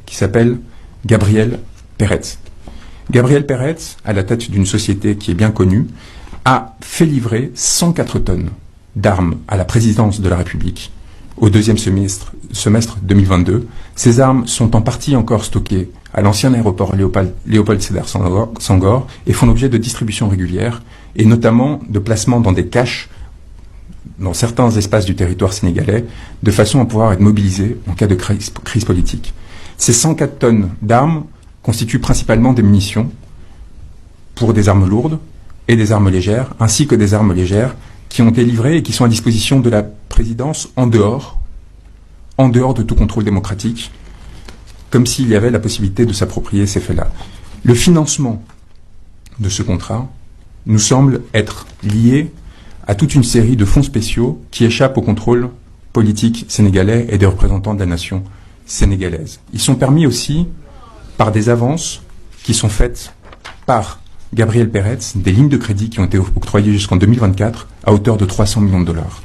qui s'appelle Gabriel Peretz. Gabriel Peretz, à la tête d'une société qui est bien connue, a fait livrer 104 tonnes d'armes à la présidence de la République au deuxième semestre 2022. Ces armes sont en partie encore stockées à l'ancien aéroport Léopold Sédar Senghor et font l'objet de distributions régulières et notamment de placements dans des caches dans certains espaces du territoire sénégalais de façon à pouvoir être mobilisés en cas de crise politique. Ces 104 tonnes d'armes constituent principalement des munitions pour des armes lourdes et des armes légères, ainsi que des armes légères qui ont été livrées et qui sont à disposition de la présidence en dehors de tout contrôle démocratique, comme s'il y avait la possibilité de s'approprier ces faits-là. Le financement de ce contrat nous semble être lié à toute une série de fonds spéciaux qui échappent au contrôle politique sénégalais et des représentants de la nation sénégalaise. Ils sont permis aussi par des avances qui sont faites par Gabriel Peretz, des lignes de crédit qui ont été octroyées jusqu'en 2024 à hauteur de 300 millions de dollars.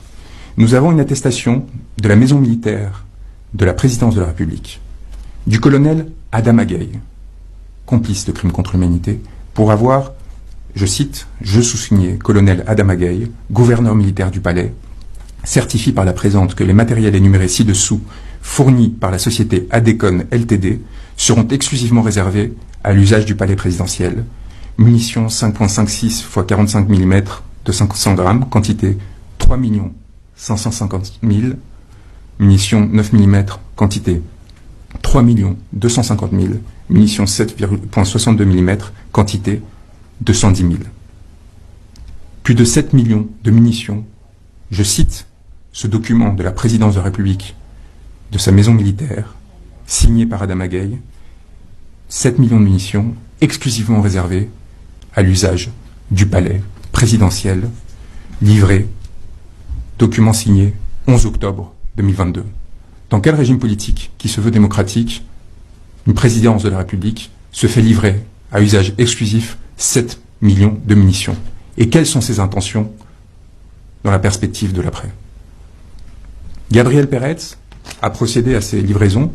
Nous avons une attestation de la maison militaire de la présidence de la République, du colonel Adama Gaye, complice de crimes contre l'humanité, pour avoir, je cite, je sous-signais colonel Adama Gaye, gouverneur militaire du palais, certifie par la présente que les matériels énumérés ci-dessous, fournis par la société Adecon Ltd, seront exclusivement réservés à l'usage du palais présidentiel. Munitions 5.56 x 45 mm de 500 grammes, quantité 3 550 000. Munitions 9 mm, quantité 3 250 000. Munitions 7,62 mm, quantité 210 000. Plus de 7 millions de munitions. Je cite ce document de la présidence de la République, de sa maison militaire, signé par Adama Gaye, 7 millions de munitions exclusivement réservées à l'usage du palais présidentiel, livré, document signé 11 octobre 2022. Dans quel régime politique qui se veut démocratique, une présidence de la République se fait livrer à usage exclusif 7 millions de munitions? Et quelles sont ses intentions dans la perspective de l'après? Gabriel Peretz a procédé à ces livraisons